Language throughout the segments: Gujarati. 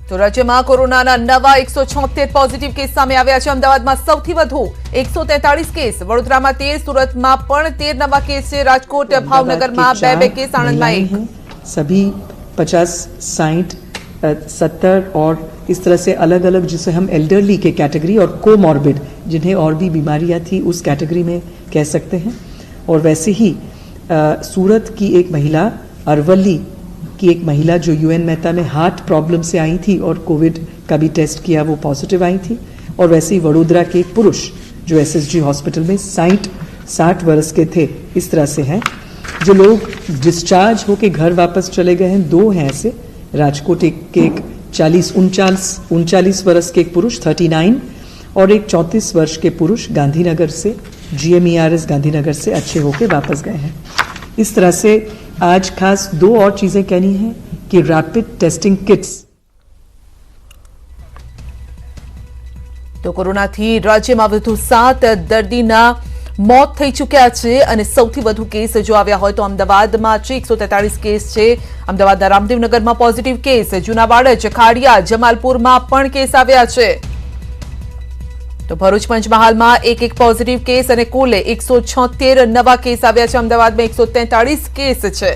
તો રાજ્યમાં કોરોનાના નવા 176 પોઝિટિવ કેસ સામે આવ્યા છે। અમદાવાદમાં સૌથી વધુ 143 કેસ, વડોદરામાં 13, સુરતમાં પણ 13 નવા કેસ છે। રાજકોટ, ભાવનગરમાં 2 કેસ, આણંદમાં 1। सभी 50, 60, 70 और इस तरह से अलग अलग जिसे हम एल्डरली के कैटेगरी और कोमॉर्बिड जिन्हें और भी बीमारियां थी उस कैटेगरी में कह सकते हैं। और वैसे ही सूरत की एक महिला, अरवली की एक महिला जो यूएन मेहता में हार्ट प्रॉब्लम से आई थी और कोविड का भी टेस्ट किया, वो पॉजिटिव आई थी। और वैसे ही वडोदरा के एक पुरुष जो एसएसजी हॉस्पिटल में 60 वर्ष के थे। इस तरह से हैं जो लोग डिस्चार्ज होके घर वापस चले गए हैं। 2 हैं ऐसे, राजकोट के एक 39 वर्ष के एक पुरुष 39 और एक 34 वर्ष के पुरुष गांधीनगर से, GMERS गांधीनगर से अच्छे होके वापस गए हैं। इस तरह से आज खास 2 और चीजें कहनी है कि रैपिड टेस्टिंग किट्स। तो कोरोनाથી રાજ્યમાં વધુ 7 દર્દીના મોત થઈ ચૂક્યા છે અને સૌથી વધુ કેસ જો આવ્યા હોય તો અમદાવાદમાં 143 કેસ છે। અમદાવાદના રામદેવનગરમાં પોઝિટિવ કેસ, જૂનાવાડ, જખાડિયા, જમાલપુરમાં પણ કેસ આવ્યા છે। તો ભરૂચ, પંચમહાલમાં એક પોઝિટિવ કેસ અને કુલ 176 નવા કેસ આવ્યા છે। અમદાવાદમાં 143 કેસ છે,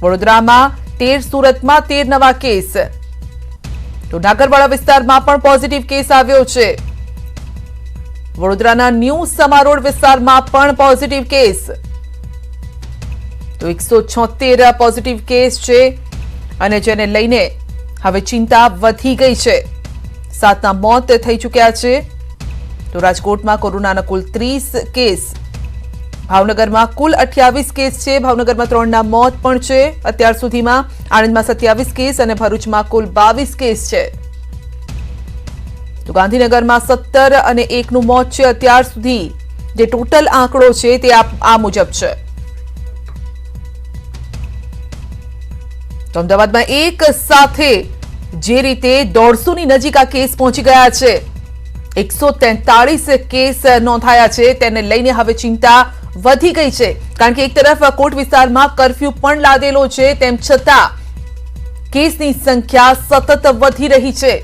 વડોદરામાં 13, સુરતમાં 13 નવા કેસ। તો નાગરવાડા વિસ્તારમાં પણ પોઝિટિવ કેસ આવ્યો છે। વડોદરાના ન્યૂ સમારોડ વિસ્તારમાં પણ પોઝિટિવ કેસ। તો 176 પોઝિટિવ કેસ છે અને જેને લઈને હવે ચિંતા વધી ગઈ છે। 7ના મોત થઈ ચૂક્યા છે। તો રાજકોટમાં કોરોનાના કુલ 30 કેસ, ભાવનગરમાં કુલ 28 કેસ છે। ભાવનગરમાં 3ના મોત પણ છે અત્યાર સુધીમાં। આણંદમાં 27 કેસ અને ભરૂચમાં કુલ 22 કેસ છે। તો ગાંધીનગરમાં 17 અને 1નું મોત છે અત્યાર સુધી। જે ટોટલ આંકડો છે તે આ મુજબ છે। તો અમદાવાદમાં એક સાથે જે રીતે 150ની નજીક આ કેસ પહોંચી ગયા છે, 143 કેસ નોંધાયા છે, તેને લઈને હવે ચિંતા વધી ગઈ છે। કારણ કે એક તરફ કોટ વિસ્તારમાં કર્ફ્યુ પણ લાદેલો છે, તેમ છતાં કેસની સંખ્યા સતત વધી રહી છે।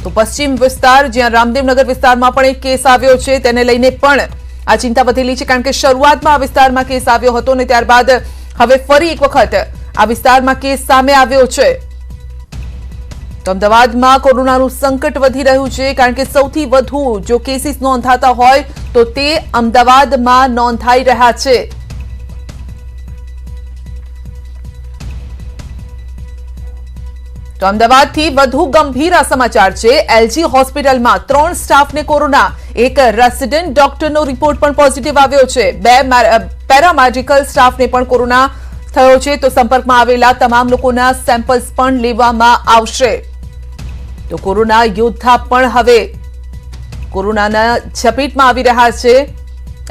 તો પશ્ચિમ વિસ્તાર, જ્યાં રામદેવનગર વિસ્તારમાં પણ એક કેસ આવ્યો છે, તેને લઈને પણ આ ચિંતા વધેલી છે। કારણ કે શરૂઆતમાં આ વિસ્તારમાં કેસ આવ્યો હતો અને ત્યારબાદ હવે ફરી એક વખત આ વિસ્તારમાં કેસ સામે આવ્યો છે। તો અમદાવાદમાં કોરોનાનું સંકટ વધી રહ્યું છે, કારણ કે સૌથી વધુ જો કેસીસ નોંધાતા હોય તો તે અમદાવાદમાં નોંધાઈ રહ્યા છે। તો અમદાવાદથી વધુ ગંભીર આ સમાચાર છે। એલજી હોસ્પિટલમાં 3 સ્ટાફને કોરોના, એક રેસિડેન્ટ ડોક્ટરનો રિપોર્ટ પણ પોઝિટિવ આવ્યો છે। 2 પેરામેડિકલ સ્ટાફને પણ કોરોના થયો છે। તો સંપર્કમાં આવેલા તમામ લોકોના સેમ્પલ્સ પણ લેવામાં આવશે। તો કોરોના યોદ્ધા પણ હવે કોરોનાના ઝપેટમાં આવી રહ્યા છે।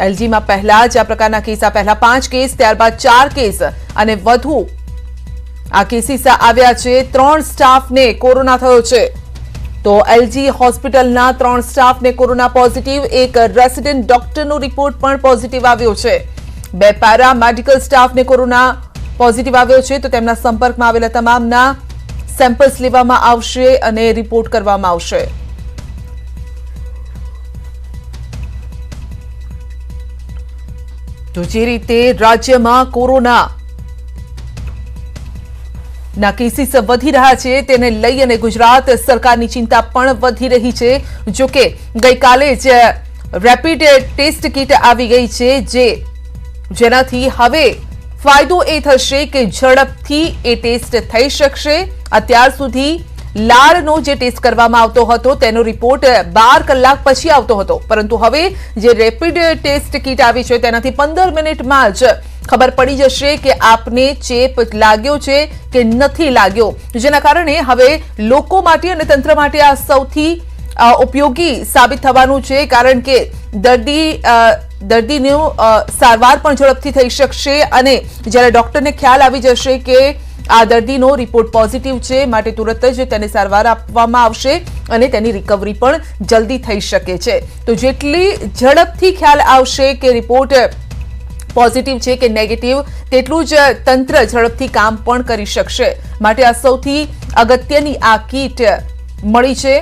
એલજીમાં પહેલા જ આ પ્રકારના કેસ, આ પહેલા 5 કેસ, ત્યારબાદ 4 કેસ અને વધુ આ કેસીસ આવ્યા છે। 3 સ્ટાફને કોરોના થયો છે। તો એલજી હોસ્પિટલના 3 સ્ટાફને કોરોના પોઝિટિવ, એક રેસિડેન્ટ ડોક્ટરનો રિપોર્ટ પણ પોઝિટિવ આવ્યો છે। 2 પેરામેડિકલ સ્ટાફને કોરોના પોઝિટિવ આવ્યો છે। તો તેમના સંપર્કમાં આવેલા તમામના સેમ્પલ્સ લેવામાં આવશે અને રિપોર્ટ કરવામાં આવશે। તો જે રીતે રાજ્યમાં કોરોના ના કેસીસ વધી રહ્યા છે, તેને લઈ અને ગુજરાત સરકારની ચિંતા પણ વધી રહી છે। જો કે ગઈકાલે જ રેપિડ ટેસ્ટ કીટ આવી ગઈ છે, જેનાથી હવે ફાયદો એ થશે કે ઝડપથી એ ટેસ્ટ થઈ શકશે। અત્યાર સુધી લાળનો જે ટેસ્ટ કરવામાં આવતો હતો તેનો રિપોર્ટ 12 કલાક પછી આવતો હતો, પરંતુ હવે જે રેપિડ ટેસ્ટ કીટ આવી છે તેનાથી 15 મિનિટમાં જ ખબર પડી જશે કે આપને ચેપ લાગ્યો છે કે નથી લાગ્યો। જેના કારણે હવે લોકો માટે અને તંત્ર માટે આ સૌથી ઉપયોગી સાબિત થવાનું છે। કારણ કે દર્દીની સારવાર પણ ઝડપથી થઈ શકશે અને જ્યારે ડોક્ટરને ખ્યાલ આવી જશે કે આ દર્દીનો રિપોર્ટ પોઝિટિવ છે, માટે તુરંત જ તેને સારવાર આપવામાં આવશે અને તેની રિકવરી પણ જલ્દી થઈ શકે છે। તો જેટલી ઝડપથી ખ્યાલ આવશે કે રિપોર્ટ પોઝિટિવ છે કે નેગેટિવ તેટલું જ તંત્ર ઝડપથી કામ પણ કરી શકશે. માટે આ સૌથી અગત્યની આ કીટ મળી છે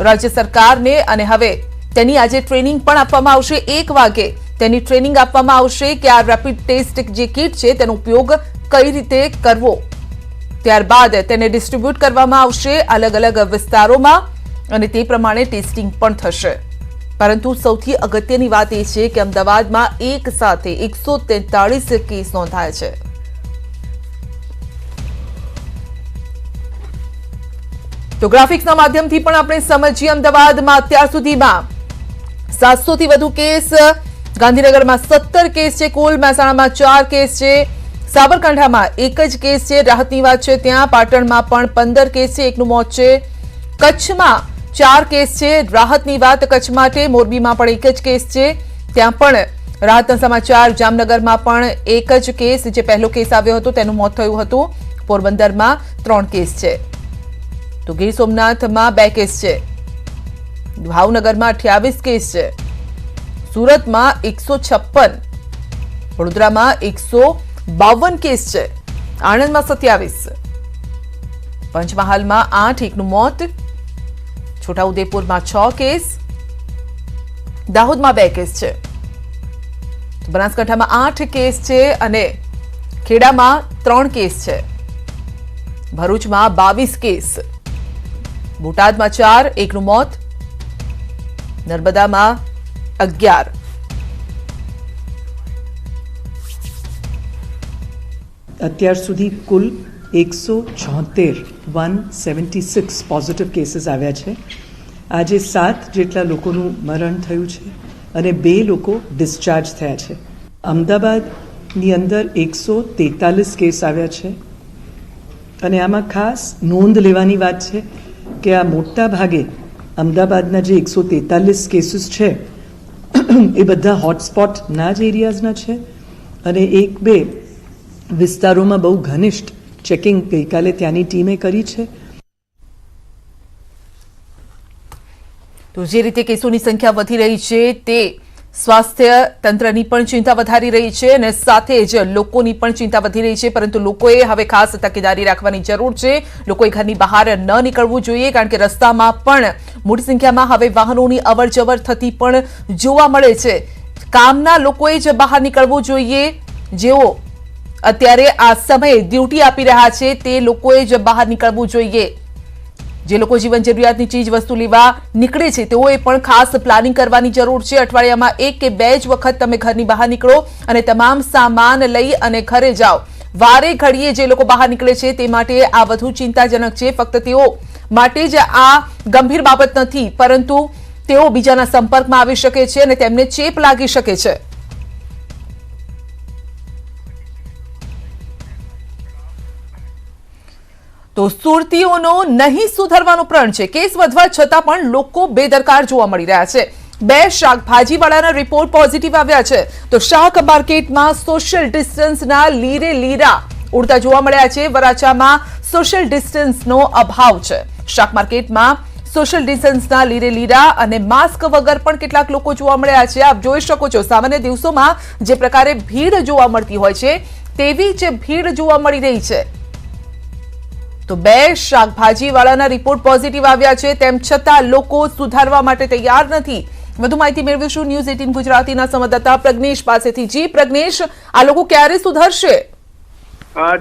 રાજ્ય સરકારને અને હવે તેની આજે ટ્રેનિંગ પણ આપવામાં આવશે. 1 વાગે તેની ટ્રેનિંગ આપવામાં આવશે કે આ રેપિડ ટેસ્ટ જે કીટ છે તેનો ઉપયોગ કઈ રીતે કરવો. ત્યારબાદ તેને ડિસ્ટ્રીબ્યુટ કરવામાં આવશે અલગ અલગ વિસ્તારોમાં અને તે પ્રમાણે ટેસ્ટિંગ પણ થશે. પરંતુ સૌથી અગત્યની વાત એ છે કે અમદાવાદમાં એક સાથે 143 કેસ નોંધાયા છે. તો ગ્રાફિક્સના માધ્યમથી પણ આપણે સમજીએ અમદાવાદમાં અત્યાર સુધીમાં 700 થી વધુ કેસ, ગાંધીનગરમાં 17 કેસ છે કુલ, મહેસાણામાં 4 કેસ છે, સાબરકાંઠામાં 1 જ કેસ છે. રાહતની વાત છે ત્યાં પાટણમાં પણ 15 કેસ છે, 1નું મોત છે. કચ્છમાં 4 કેસ છે, રાહતની વાત કચ્છ માટે. મોરબીમાં પણ 1 જ કેસ છે, ત્યાં પણ રાહતના સમાચાર. જામનગરમાં પણ 1 જ કેસ, જે પહેલો કેસ આવ્યો હતો તેનું મોત થયું હતું. પોરબંદરમાં 3 કેસ છે. તો ગીર સોમનાથમાં 2 કેસ છે, ભાવનગરમાં 28 કેસ છે, સુરતમાં 156, વડોદરામાં 152 કેસ છે, આણંદમાં 27, પંચમહાલમાં 8, 1નું મોત, છોટાઉદેપુરમાં 6 કેસ, દાહોદમાં 2 કેસ છે, બનાસકાંઠામાં 8 કેસ છે અને ખેડામાં 3 કેસ છે, ભરૂચમાં 22 કેસ, બોટાદમાં 4, 1નું મોત, નર્મદામાં 11. અત્યાર સુધી કુલ 176 પોઝિટિવ કેસીસ આવ્યા છે. આજે 7 જેટલા લોકોનું મરણ થયું છે અને 2 લોકો ડિસ્ચાર્જ થયા છે. અમદાવાદની અંદર 143 કેસ આવ્યા છે અને આમાં ખાસ નોંધ લેવાની વાત છે કે આ મોટા ભાગે અમદાવાદના જે 143 કેસીસ છે એ બધા હોટસ્પોટના જ એરિયાઝના છે અને 1-2 વિસ્તારોમાં બહુ ઘનિષ્ઠ ચેકિંગ ગઈકાલે ત્યાંની ટીમે કરી છે. તો જે રીતે કેસોની સંખ્યા વધી રહી છે તે સ્વાસ્થ્ય તંત્રની પણ ચિંતા વધારી રહી છે અને સાથે જ લોકોની પણ ચિંતા વધી રહી છે. પરંતુ લોકોએ હવે ખાસ તકેદારી રાખવાની જરૂર છે. લોકોએ ઘરની બહાર ન નીકળવું જોઈએ, કારણ કે રસ્તામાં પણ મોટી સંખ્યામાં હવે વાહનોની અવરજવર થતી પણ જોવા મળે છે. કામના લોકોએ જ બહાર નીકળવું જોઈએ. જેઓ અત્યારે આ સમયે ડ્યુટી આપી રહ્યા છે તે લોકોએ જ બહાર નીકળવું જોઈએ. જે લોકો જીવન જરૂરિયાતની ચીજ વસ્તુ લેવા નીકળે છે તેઓએ પણ ખાસ પ્લાનિંગ કરવાની જરૂર છે. અઠવાડિયામાં 1 કે 2 જ વખત તમે ઘરની બહાર નીકળો અને તમામ સામાન લઈ અને ઘરે જાઓ. વારે ઘડીએ જે લોકો બહાર નીકળે છે તે માટે આ વધુ ચિંતાજનક છે. ફક્ત તેઓ માટે જ આ ગંભીર બાબત નથી, પરંતુ તેઓ બીજાના સંપર્કમાં આવી શકે છે અને તેમને ચેપ લાગી શકે છે. તો સુરતીઓનો નહીં સુધરવાનો પ્રણ છે. કેસ વધવા છતાં પણ લોકો બેદરકાર જોવા મળી રહ્યા છે. 2 શાકભાજીવાળાના રિપોર્ટ પોઝિટિવ આવ્યા છે. તો શાક માર્કેટમાં સોશિયલ ડિસ્ટન્સના લીરે લીરા ઉડતા જોવા મળ્યા છે. વરાછામાં સોશિયલ ડિસ્ટન્સનો અભાવ છે. શાક માર્કેટમાં સોશિયલ ડિસ્ટન્સના લીરે લીરા અને માસ્ક વગર પણ કેટલાક લોકો જોવા મળ્યા છે. આપ જોઈ શકો છો સામાન્ય દિવસોમાં જે પ્રકારે ભીડ જોવા મળતી હોય છે તેવી જ ભીડ જોવા મળી રહી છે. તો 2 શાકભાજીવાળાના રિપોર્ટ પોઝિટિવ આવ્યા છે, તેમ છતાં લોકો સુધારવા માટે તૈયાર નથી. વધુ માહિતી મેળવીશું ન્યૂઝ 18 ગુજરાતીના સંવાદદાતા પ્રજ્ઞેશ પાસેથી. જી પ્રજ્ઞેશ, આ લોકો ક્યારે સુધરશે?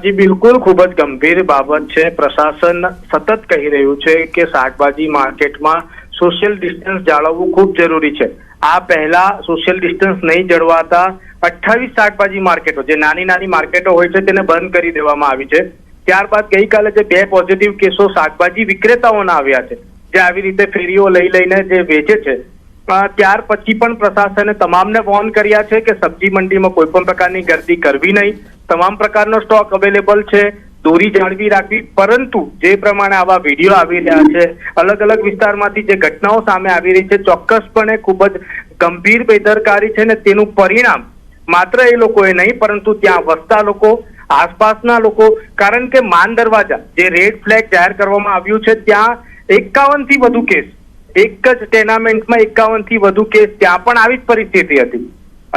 જી બિલકુલ, ખૂબ જ ગંભીર બાબત છે. પ્રશાસન સતત કહી રહ્યું છે કે શાકભાજી માર્કેટમાં સોશિયલ ડિસ્ટન્સ જાળવવું ખૂબ જરૂરી છે. આ પહેલા સોશિયલ ડિસ્ટન્સ નહીં જળવાતા 28 શાકભાજી માર્કેટો, જે નાની નાની માર્કેટો હોય છે, તેને બંધ કરી દેવામાં આવી છે. ત્યારબાદ ગઈકાલે જે 2 પોઝિટિવ કેસો શાકભાજી વિક્રેતાઓના આવ્યા છે, જે આવી રીતે ફેરીઓ લઈ લઈને જે વેચે છે, ત્યાર પછી પણ પ્રશાસને તમામને વોર્ન કર્યા છે કે સબ્જી મંડીમાં કોઈ પણ પ્રકારની ગર્દી કરવી નહીં. તમામ પ્રકારનો સ્ટોક અવેલેબલ છે, દોરી જાળવી રાખવી. પરંતુ જે પ્રમાણે આવા વિડીયો આવી રહ્યા છે, અલગ અલગ વિસ્તારમાંથી જે ઘટનાઓ સામે આવી રહી છે, ચોક્કસપણે ખૂબ જ ગંભીર બેદરકારી છે. ને તેનું પરિણામ માત્ર એ લોકોએ નહીં, પરંતુ ત્યાં વસતા લોકો, આસપાસના લોકો, કારણ કે માન દરવાજા જે રેડ ફ્લેગ જાહેર કરવામાં આવ્યું છે ત્યાં 51 થી વધુ કેસ, એક જ ટેનામેન્ટમાં 51 થી વધુ કેસ, ત્યાં પણ આવી જ પરિસ્થિતિ હતી.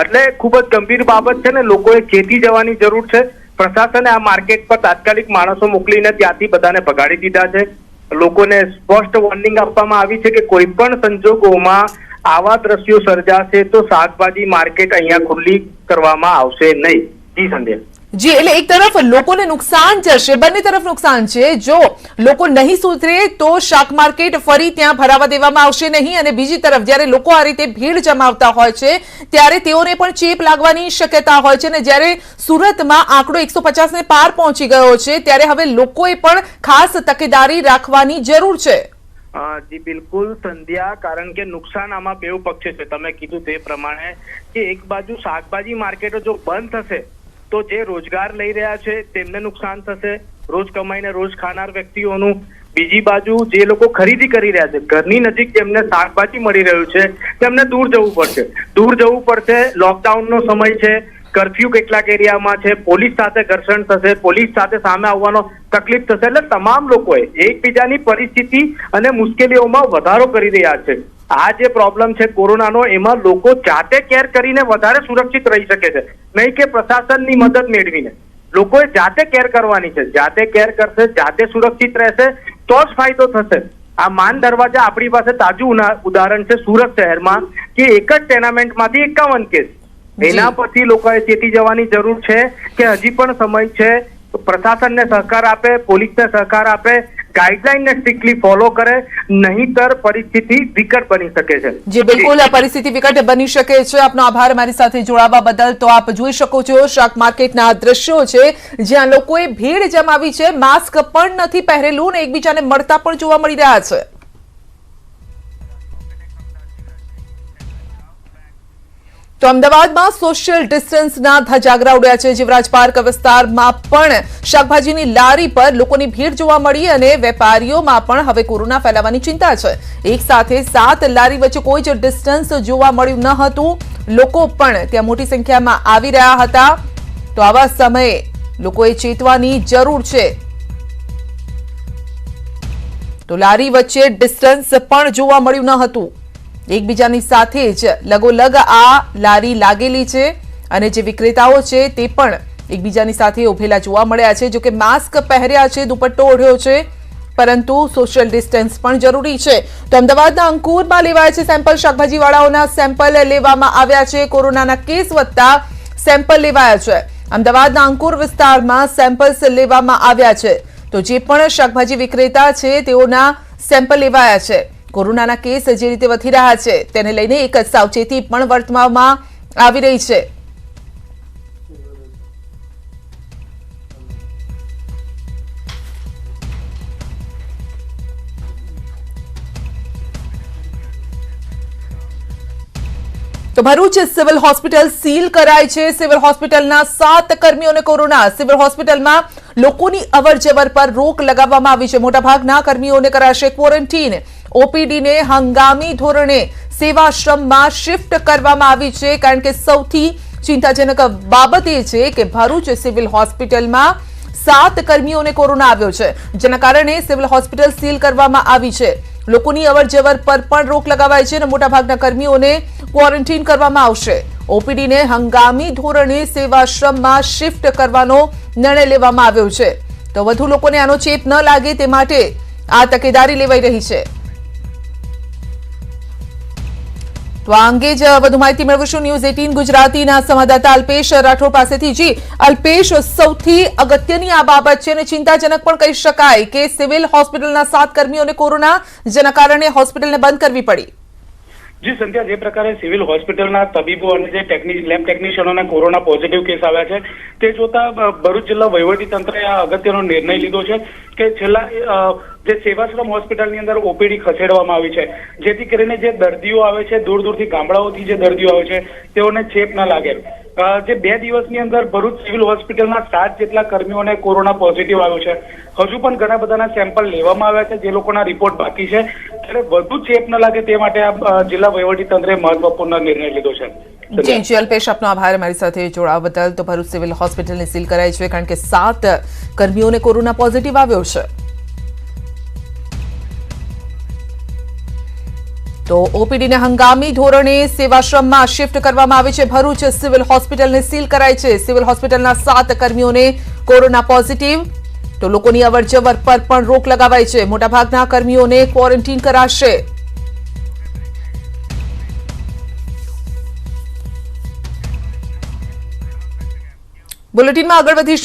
એટલે ખૂબ જ ગંભીર બાબત છે ને લોકોએ ચેતી જવાની જરૂર છે. પ્રશાસને આ માર્કેટ પર તાત્કાલિક માણસો મોકલીને ત્યાંથી બધાને ભગાડી દીધા છે. લોકોને સ્પષ્ટ વોર્નિંગ આપવામાં આવી છે કે કોઈ પણ સંજોગોમાં આવા દ્રશ્યો સર્જાશે તો શાકભાજી માર્કેટ અહીંયા ખુલ્લી કરવામાં આવશે નહીં. જી સંધ્યા. જી, એટલે એક તરફ લોકોને નુકસાન જશે, બંને તરફ નુકસાન છે. જો લોકો નહીં સુધરે તો શાક માર્કેટ ફરી ત્યાં ભરાવા દેવામાં આવશે નહીં, અને બીજી તરફ જ્યારે લોકો આ રીતે ભીડ જમાવતા હોય છે ત્યારે તેઓને પણ ચેપ લાગવાની શક્યતા હોય છે. અને જ્યારે સુરતમાં આંકડો 150 ને પાર પહોંચી ગયો છે ત્યારે હવે લોકોએ પણ ખાસ તકેદારી રાખવાની જરૂર છે. જી બિલકુલ સંધ્યા, કારણ કે નુકસાન આમાં બે પક્ષે છે. તમે કીધું તે પ્રમાણે કે એક બાજુ શાકભાજી માર્કેટો જો બંધ થશે તો જે રોજગાર લઈ રહ્યા છે તેમને નુકસાન થશે, રોજ કમાઈને રોજ ખાનાર વ્યક્તિઓનું. બીજી બાજુ જે લોકો ખરીદી કરી રહ્યા છે, ઘરની નજીક જેમને શાકભાજી મળી રહ્યું છે તેમને દૂર જવું પડશે. લોકડાઉનનો સમય છે, કર્ફ્યુ કેટલાક એરિયામાં છે, પોલીસ સાથે ઘર્ષણ થશે, પોલીસ સાથે સામે આવવાનો તકલીફ થશે. એટલે તમામ લોકોએ એકબીજાની પરિસ્થિતિ અને મુશ્કેલીઓમાં વધારો કરી રહ્યા છે. આ જે પ્રોબ્લેમ છે કોરોનાનો, એમાં લોકો જાતે કેર કરીને વધારે સુરક્ષિત રહી શકે છે, નહીં કે પ્રશાસનની મદદ મેળવીને. લોકોએ જાતે કેર કરવાની છે. જાતે કેર કરશે, જાતે સુરક્ષિત રહેશે તો જ ફાયદો થશે. આ માન દરવાજા આપણી પાસે તાજું ઉદાહરણ છે સુરત શહેરમાં કે એક જ ટેનામેન્ટમાંથી 51 કેસ. એના પછી લોકોએ ચેતી જવાની જરૂર છે કે હજી પણ સમય છે. પ્રશાસનને સહકાર આપે, પોલીસને સહકાર આપે, ગાઈડલાઈનને સ્ટ્રિક્ટલી ફોલો કરે, નહીંતર પરિસ્થિતિ વિકટ બની શકે છે. જી બિલકુલ, આ પરિસ્થિતિ વિકટ બની શકે છે. આપનો આભાર મારી સાથે જોડાવા બદલ. તો આપ જોઈ શકો છો શાક માર્કેટના દ્રશ્યો છે જ્યાં લોકોએ ભીડ જમાવી છે, માસ્ક પણ નથી પહેરેલું ને એકબીજાને મળતા પણ જોવા મળી રહ્યા છે. તો અમદાવાદમાં સોશિયલ ડિસ્ટન્સના ધજાગરા ઉડ્યા છે. જીવરાજ પાર્ક વિસ્તારમાં પણ શાકભાજીની લારી પર લોકોની ભીડ જોવા મળી અને વેપારીઓમાં પણ હવે કોરોના ફેલાવાની ચિંતા છે. એક સાથે 7 લારી વચ્ચે કોઈ જ ડિસ્ટન્સ જોવા મળ્યું ન હતું. લોકો પણ ત્યાં મોટી સંખ્યામાં આવી રહ્યા હતા. તો આવા સમયે લોકોએ ચેતવાની જરૂર છે. તો લારી વચ્ચે ડિસ્ટન્સ પણ જોવા મળ્યું ન હતું. એકબીજાની સાથે જ લગોલગ આ લારી લાગેલી છે અને જે વિક્રેતાઓ છે તે પણ એકબીજાની સાથે ઉભેલા જોવા મળ્યા છે. જો કે માસ્ક પહેર્યા છે, દુપટ્ટો ઓઢ્યો છે, પરંતુ સોશિયલ ડિસ્ટન્સ પણ જરૂરી છે. તો અમદાવાદના અંકુરમાં લેવાયા છે સેમ્પલ. શાકભાજી વાળાઓના સેમ્પલ લેવામાં આવ્યા છે. કોરોનાના કેસ વધતા સેમ્પલ લેવાયા છે. અમદાવાદના અંકુર વિસ્તારમાં સેમ્પલ્સ લેવામાં આવ્યા છે. તો જે પણ શાકભાજી વિક્રેતા છે તેઓના સેમ્પલ લેવાયા છે. કોરોનાના કેસ જે રીતે વધી રહ્યા છે તેને લઈને એક સાવચેતી પણ વર્તવામાં આવી રહી છે. તો ભરૂચ સિવિલ હોસ્પિટલ સીલ કરાય છે. સિવિલ હોસ્પિટલના 7 કર્મીઓને કોરોના. સિવિલ હોસ્પિટલમાં લોકોની અવરજવર પર રોક લગાવવામાં આવી છે. મોટાભાગના કર્મીઓને કરાશે ક્વોરન્ટીન. ઓપીડીને હંગામી ધોરણે સેવાશ્રમમાં શિફ્ટ કરવામાં આવી છે. કારણ કે સૌથી ચિંતાજનક બાબત એ છે કે ભરૂચ સિવિલ હોસ્પિટલમાં 7 કર્મીઓને કોરોના આવ્યો છે, જેના કારણે સિવિલ હોસ્પિટલ સીલ કરવામાં આવી છે. લોકોની અવરજવર પર પણ રોક લગાવાઈ છે અને મોટાભાગના કર્મીઓને ક્વોરન્ટીન કરવામાં આવશે. ઓપીડીને હંગામી ધોરણે સેવાશ્રમમાં શિફ્ટ કરવાનો નિર્ણય લેવામાં આવ્યો છે. તો વધુ લોકોને આનો ચેપ ન લાગે તે માટે આ તકેદારી લેવાઈ રહી છે. તો આ અંગે જ વધુ માહિતી મેળવીશું ન્યૂઝ 18 ગુજરાતીના સંવાદદાતા અલ્પેશ રાઠોડ પાસેથી. જી અલ્પેશ, સૌથી અગત્યની આ બાબત છે અને ચિંતાજનક પણ કહી શકાય કે સિવિલ હોસ્પિટલના 7 કર્મીઓને કોરોના, જેના કારણે હોસ્પિટલને બંધ કરવી પડી. જી સંધ્યા, જે પ્રકારે સિવિલ હોસ્પિટલના તબીબો અને જે લેબ ટેકનિશિયનોને કોરોના પોઝિટિવ કેસ આવ્યા છે તે જોતા ભરૂચ જિલ્લા વહીવટી તંત્રએ આ અગત્યનો નિર્ણય લીધો છે કે છેલ્લા જે સેવાશ્રમ હોસ્પિટલની અંદર ઓપીડી ખસેડવામાં આવી છે, જેથી કરીને જે દર્દીઓ આવે છે દૂર દૂરથી ગામડાઓથી જે દર્દીઓ આવે છે તેઓને ચેપ ન લાગે. જે 2 દિવસની અંદર ભરૂચ સિવિલ હોસ્પિટલના 7 જેટલા કર્મીઓને કોરોના પોઝિટિવ આવ્યો છે. હજુ પણ ઘણા બધાના સેમ્પલ લેવામાં આવ્યા છે, જે લોકોના રિપોર્ટ બાકી છે. ત્યારે વધુ ચેપ ન લાગે તે માટે આ જિલ્લા વહીવટી તંત્રે મહત્વપૂર્ણ નિર્ણય લીધો છે. જી અલ્પેશ, આપનો આભાર મારી સાથે જોડાવા બદલ. તો ભરૂચ સિવિલ હોસ્પિટલને સીલ કરાઈ છે કારણ કે 7 કર્મીઓને કોરોના પોઝિટિવ આવ્યો છે. તો ઓપીડીને હંગામી ધોરણે સેવાશ્રમમાં શિફ્ટ કરવામાં આવી છે. ભરૂચ સિવિલ હોસ્પિટલને સીલ કરાઈ છે. સિવિલ હોસ્પિટલના 7 કર્મીઓને કોરોના પોઝિટિવ. તો લોકોની અવરજવર પર પણ રોક લગાવાઈ છે. મોટાભાગના કર્મીઓને ક્વોરન્ટીન કરાશે. બુલેટિનમાં આગળ વધીશું.